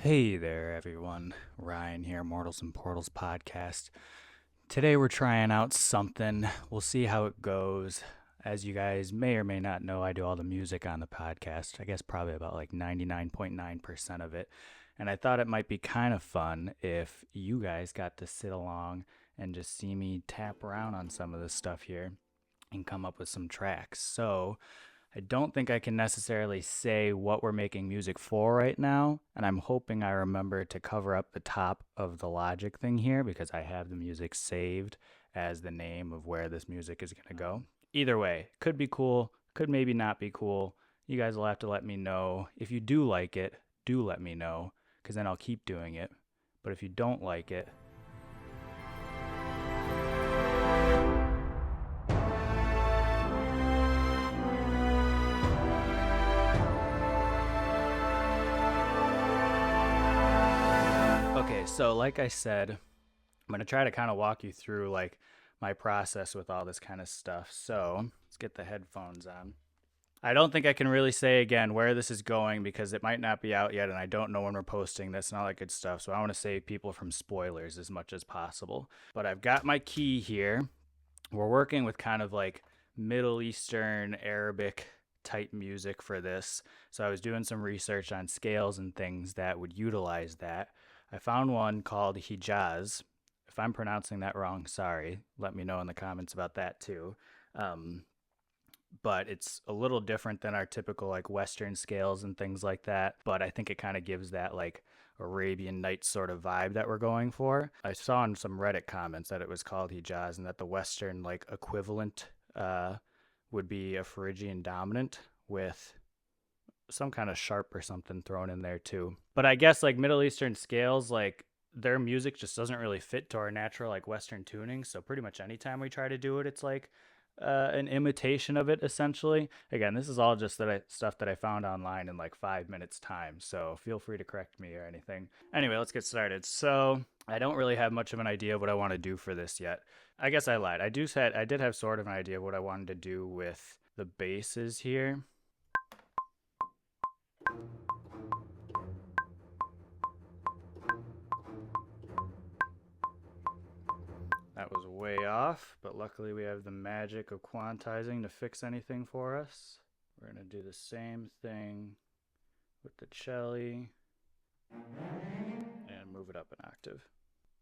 Hey there, everyone. Ryan here, Mortals and Portals podcast. Today we're trying out something. We'll see how it goes. As you guys may or may not know, I do all the music on the podcast. I guess probably about like 99.9% of it. And I thought it might be kind of fun if you guys got to sit along and just see me tap around on some of this stuff here and come up with some tracks. So, I don't think I can necessarily say what we're making music for right now, and I'm hoping I remember to cover up the top of the logic thing here because I have the music saved as the name of where this music is going to go. Either way, could be cool, could maybe not be cool. You guys will have to let me know. If you do like it, do let me know because then I'll keep doing it. But if you don't like it, okay, so like I said, I'm going to try to kind of walk you through like my process with all this kind of stuff. So let's get the headphones on. I don't think I can really say again where this is going because it might not be out yet and I don't know when we're posting this and all that good stuff. So I want to save people from spoilers as much as possible. But I've got my key here. We're working with kind of like Middle Eastern Arabic type music for this. So I was doing some research on scales and things that would utilize that. I found one called Hijaz. If I'm pronouncing that wrong, sorry. Let me know in the comments about that too. Um, but it's a little different than our typical like Western scales and things like that. But I think it kind of gives that like Arabian Nights sort of vibe that we're going for. I saw in some Reddit comments that it was called Hijaz and that the Western like equivalent would be a Phrygian dominant with some kind of sharp or something thrown in there too. But I guess like Middle Eastern scales, like their music just doesn't really fit to our natural like Western tuning. So pretty much anytime we try to do it, it's like an imitation of it essentially. Again, this is all just stuff that I found online in like 5 minutes time. So feel free to correct me or anything. Anyway, let's get started. So I don't really have much of an idea of what I want to do for this yet. I guess I lied. I did have sort of an idea of what I wanted to do with the basses here. That was way off, but luckily we have the magic of quantizing to fix anything for us. We're going to do the same thing with the cello and move it up an octave.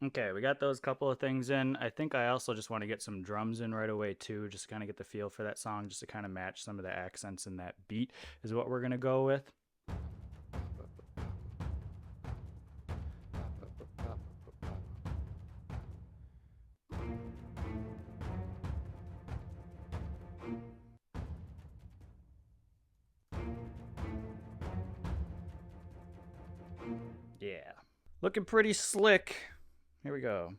Okay, we got those couple of things in. I think I also just want to get some drums in right away too, just to kind of get the feel for that song, just to kind of match some of the accents in that beat is what we're going to go with. Yeah. Looking pretty slick. Here we go.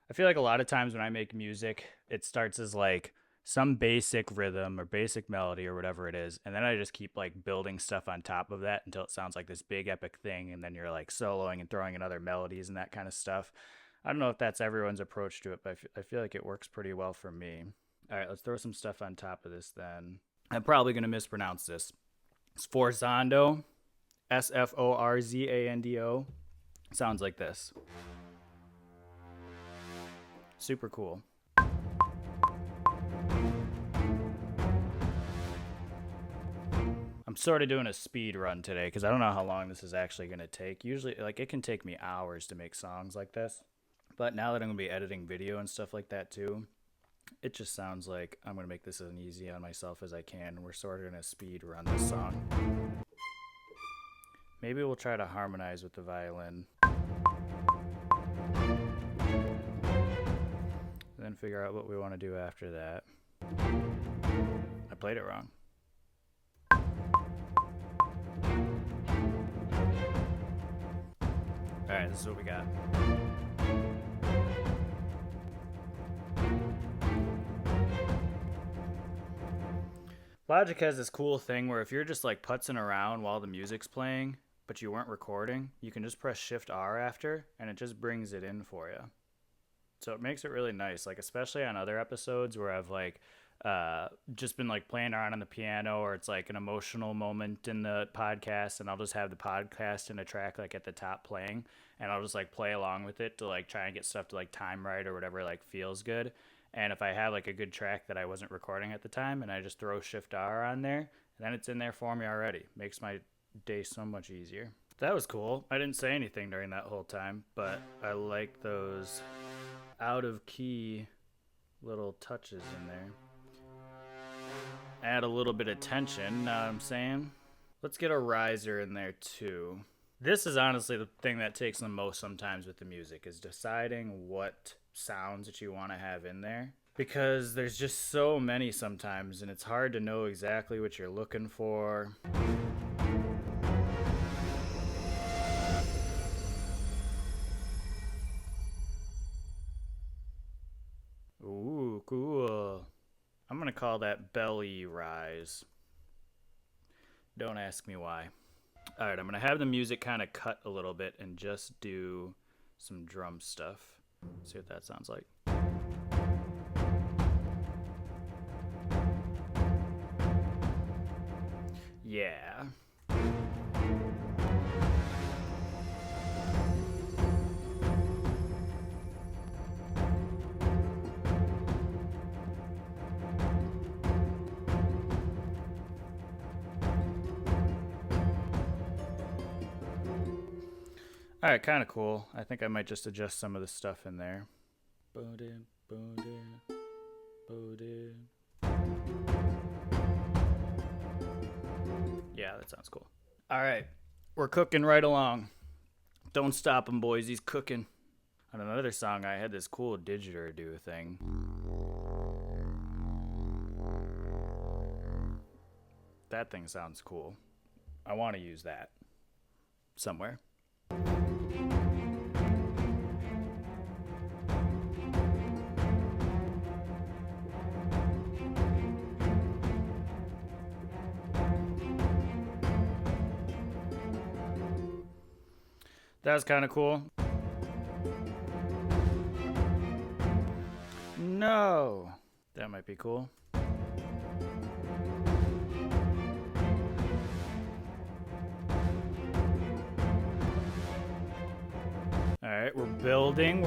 I feel like a lot of times when I make music, it starts as like some basic rhythm or basic melody or whatever it is, and then I just keep like building stuff on top of that until it sounds like this big epic thing, and then you're like soloing and throwing in other melodies and that kind of stuff. I don't know if that's everyone's approach to it, but I feel like it works pretty well for me. All right, let's throw some stuff on top of this then. I'm probably going to mispronounce this. It's Sforzando, Sforzando. Sounds like this. Super cool. I'm sort of doing a speed run today because I don't know how long this is actually going to take. Usually, like, it can take me hours to make songs like this. But now that I'm going to be editing video and stuff like that too, it just sounds like I'm going to make this as easy on myself as I can. We're sort of going to speed run this song. Maybe we'll try to harmonize with the violin. Then figure out what we want to do after that. I played it wrong. Alright, this is what we got. Logic has this cool thing where if you're just like putzing around while the music's playing, but you weren't recording, you can just press Shift R after, and it just brings it in for you. So it makes it really nice, like especially on other episodes where I've like just been like playing around on the piano, or it's like an emotional moment in the podcast, and I'll just have the podcast in a track like at the top playing, and I'll just like play along with it to like try and get stuff to like time right or whatever like feels good. And if I have like a good track that I wasn't recording at the time, and I just throw Shift R on there, then it's in there for me already. Makes my day so much easier. That was cool. I didn't say anything during that whole time, but I like those out of key little touches in there. Add a little bit of tension, know what I'm saying? Let's get a riser in there too. This is honestly the thing that takes the most sometimes with the music, is deciding what sounds that you want to have in there. Because there's just so many sometimes, and it's hard to know exactly what you're looking for. Ooh, cool. I'm gonna call that belly rise. Don't ask me why. Alright, I'm gonna have the music kind of cut a little bit and just do some drum stuff. See what that sounds like. Yeah. Alright, kind of cool. I think I might just adjust some of the stuff in there. Yeah, that sounds cool. Alright, we're cooking right along. Don't stop him, boys. He's cooking. On another song, I had this cool didgeridoo thing. That thing sounds cool. I want to use that somewhere. That was kind of cool. No. That might be cool. Alright, we're building.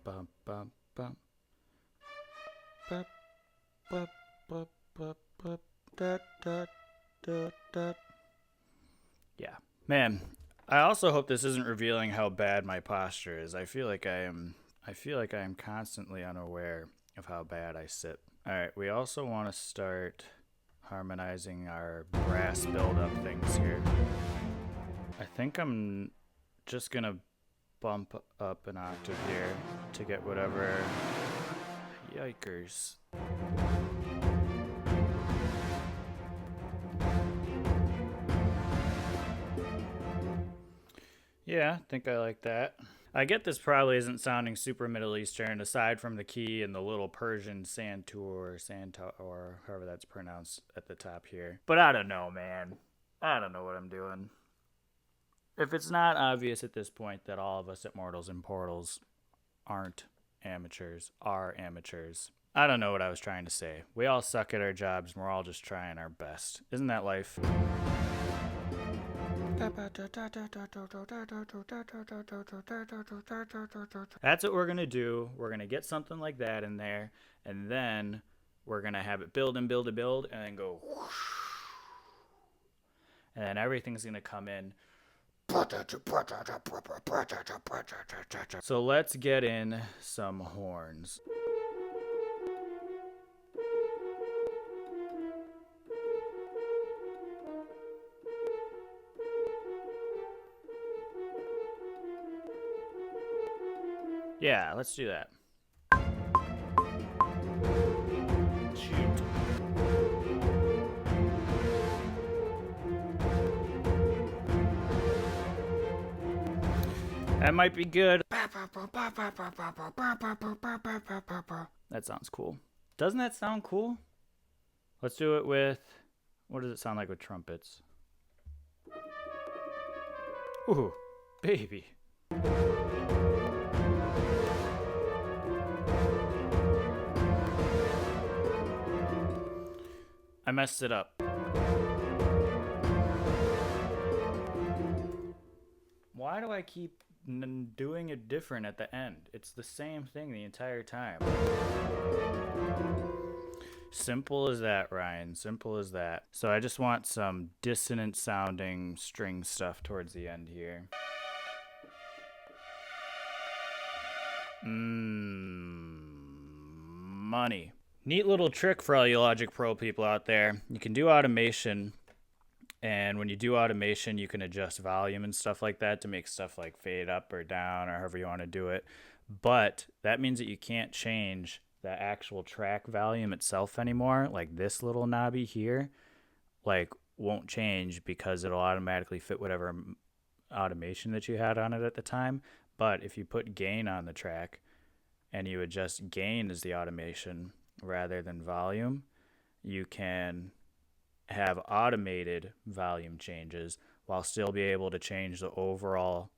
Bum, bum, bum. Bup, bup, bup, bup, bup, da, da, da, da. Yeah. Man, I also hope this isn't revealing how bad my posture is. I feel like I am constantly unaware of how bad I sit. Alright, we also want to start harmonizing our brass build-up things here. I think I'm just gonna bump up an octave here to get whatever. Yikers. Yeah, I think I like that. I get this probably isn't sounding super Middle Eastern, aside from the key and the little Persian santur, or however that's pronounced at the top here. But I don't know, man. I don't know what I'm doing. If it's not obvious at this point that all of us at Mortals and Portals aren't amateurs, are amateurs, I don't know what I was trying to say. We all suck at our jobs, and we're all just trying our best. Isn't that life? That's what we're going to do. We're going to get something like that in there, and then we're going to have it build and build and build, and then go whoosh. And then everything's going to come in. So let's get in some horns. Yeah, let's do that. Shoot. That might be good. That sounds cool. Doesn't that sound cool? Let's do it with... What does it sound like with trumpets? Ooh, baby. I messed it up. Why do I keep doing it different at the end? It's the same thing the entire time. Simple as that, Ryan. Simple as that. So I just want some dissonant sounding string stuff towards the end here. Money. Neat little trick for all you Logic Pro people out there. You can do automation, and when you do automation, you can adjust volume and stuff like that to make stuff like fade up or down or however you want to do it. But that means that you can't change the actual track volume itself anymore. Like this little knobby here, like won't change because it'll automatically fit whatever automation that you had on it at the time. But if you put gain on the track and you adjust gain as the automation rather than volume, you can have automated volume changes while still be able to change the overall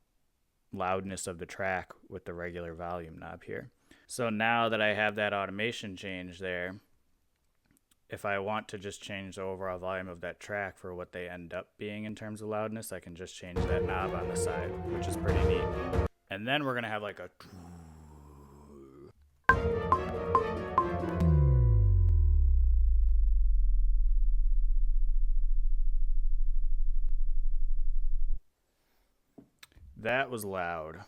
loudness of the track with the regular volume knob here. So now that I have that automation change there, if I want to just change the overall volume of that track for what they end up being in terms of loudness, I can just change that knob on the side, which is pretty neat. And then we're going to have like a... That was loud.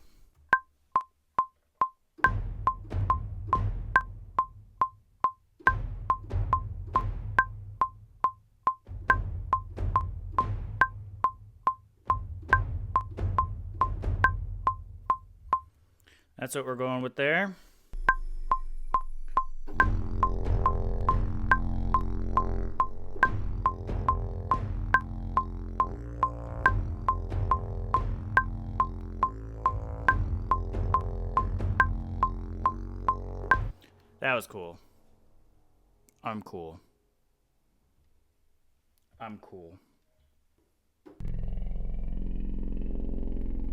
That's what we're going with there. That was cool. I'm cool. I'm cool.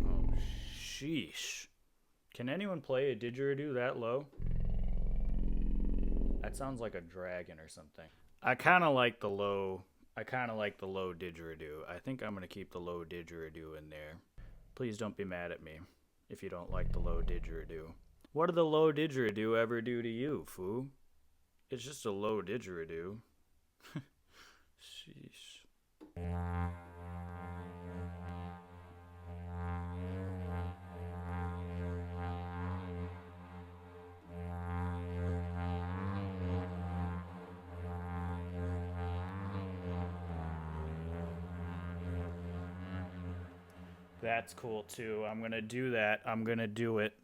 Oh, sheesh. Can anyone play a didgeridoo that low? That sounds like a dragon or something. I kind of like the low didgeridoo. I think I'm going to keep the low didgeridoo in there. Please don't be mad at me if you don't like the low didgeridoo. What did the low didgeridoo ever do to you, foo? It's just a low didgeridoo. Sheesh. That's cool too. I'm gonna do that. I'm gonna do it.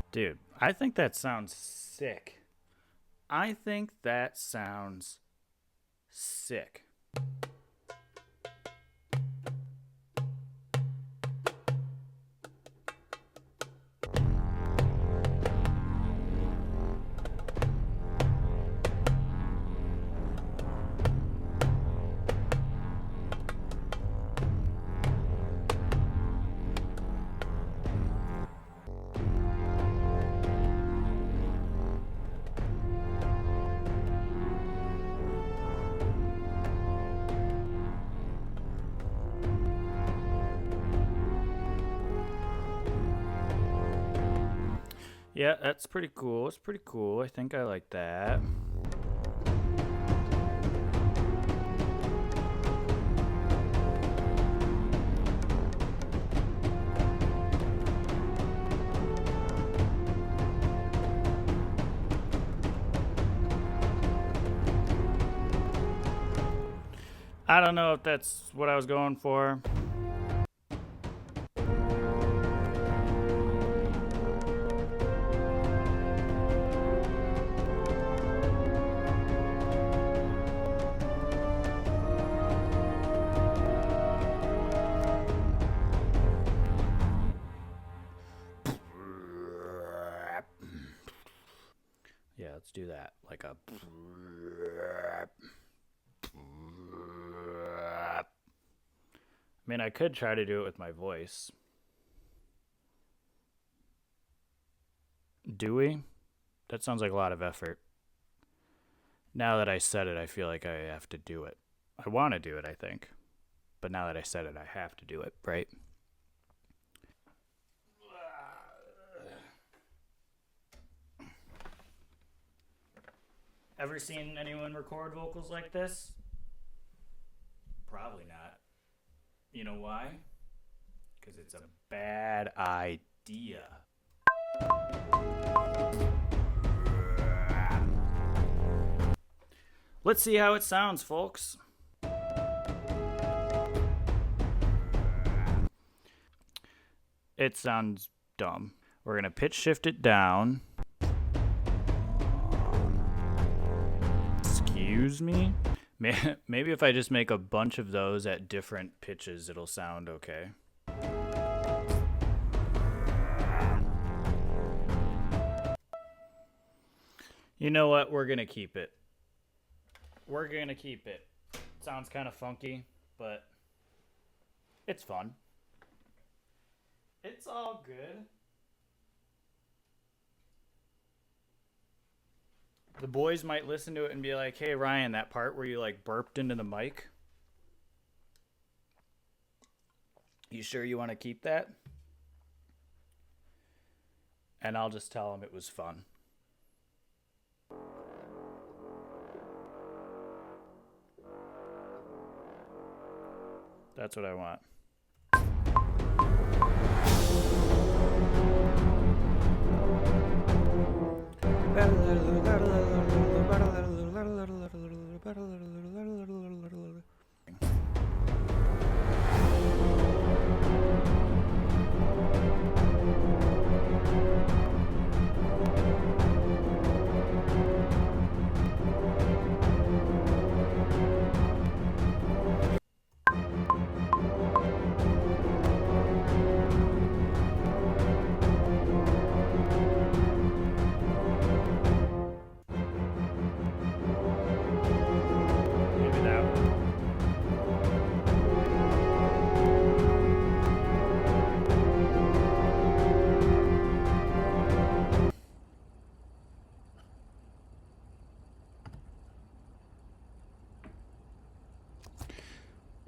Dude, I think that sounds sick. I think that sounds sick. Yeah, that's pretty cool. It's pretty cool. I think I like that. I don't know if that's what I was going for. Yeah, let's do that. Like a I mean, I could try to do it with my voice. Do we? That sounds like a lot of effort. Now that I said it, I feel like I have to do it. I want to do it, I think. But now that I said it, I have to do it, right? Ever seen anyone record vocals like this? Probably not. You know why? Because it's a bad idea. Let's see how it sounds, folks. It sounds dumb. We're going to pitch shift it down. Excuse me? Maybe if I just make a bunch of those at different pitches, it'll sound okay. You know what? We're going to keep it. We're going to keep it. Sounds kind of funky, but it's fun. It's all good. The boys might listen to it and be like, hey, Ryan, that part where you like burped into the mic, you sure you want to keep that? And I'll just tell them it was fun. That's what I want.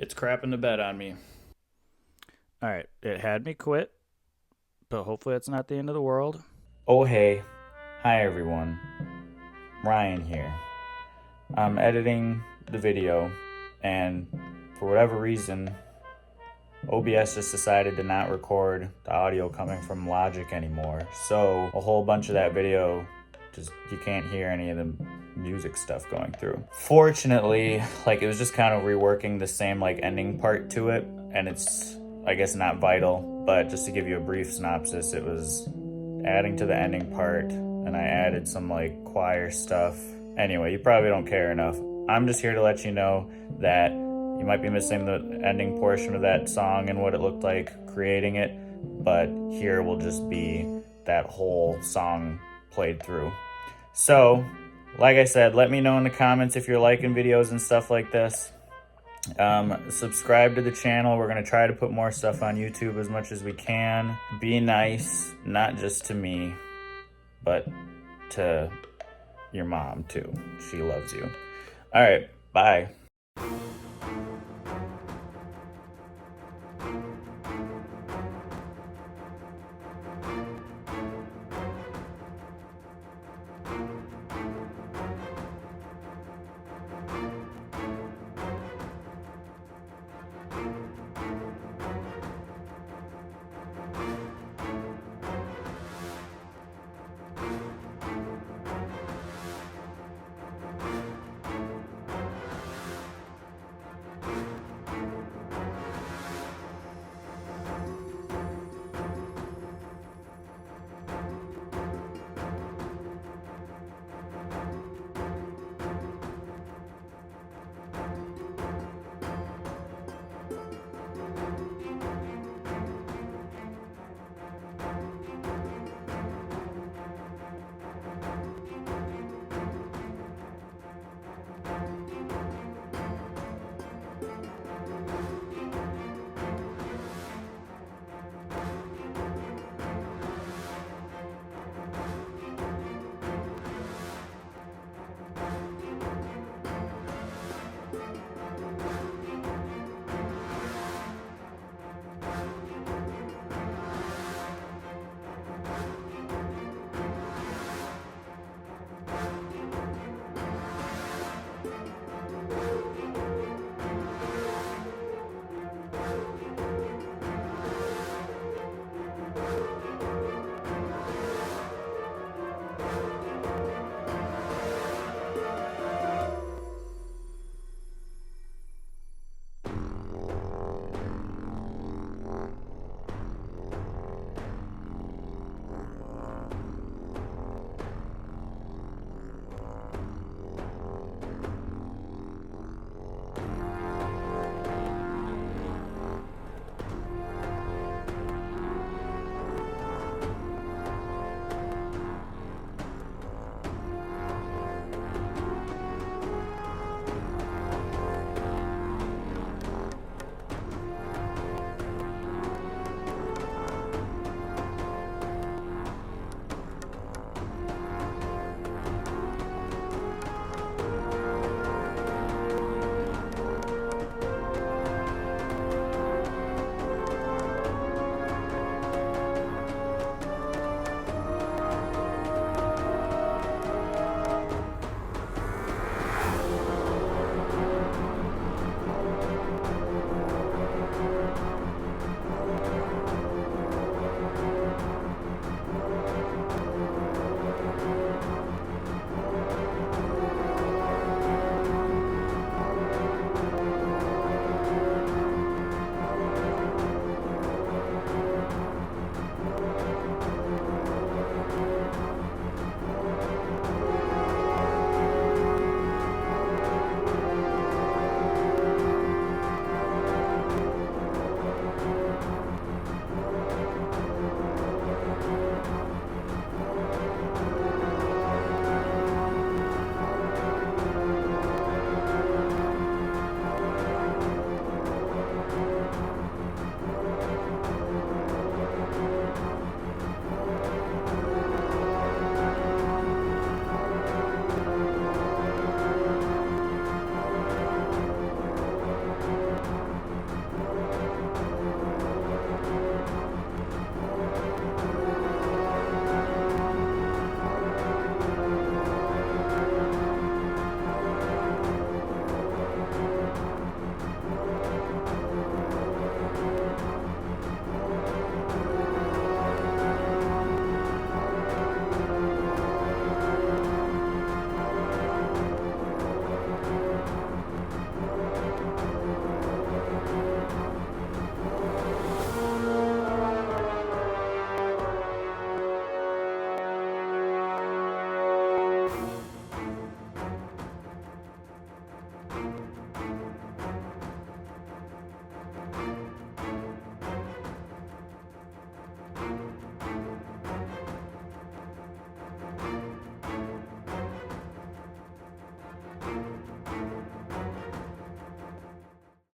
It's crapping the bed on me. All right, it had me quit, but hopefully it's not the end of the world. Oh, hey. Hi, everyone. Ryan here. I'm editing the video, and for whatever reason, OBS just decided to not record the audio coming from Logic anymore. So a whole bunch of that video, just you can't hear any of the music stuff going through. Fortunately, like it was just kind of reworking the same like ending part to it, and it's I guess not vital, but just to give you a brief synopsis, it was adding to the ending part, and I added some like choir stuff. Anyway, you probably don't care enough. I'm just here to let you know that you might be missing the ending portion of that song and what it looked like creating it, but here will just be that whole song played through. So, like I said, let me know in the comments if you're liking videos and stuff like this. Subscribe to the channel. We're going to try to put more stuff on YouTube as much as we can. Be nice, not just to me, but to your mom too. She loves you. All right, bye.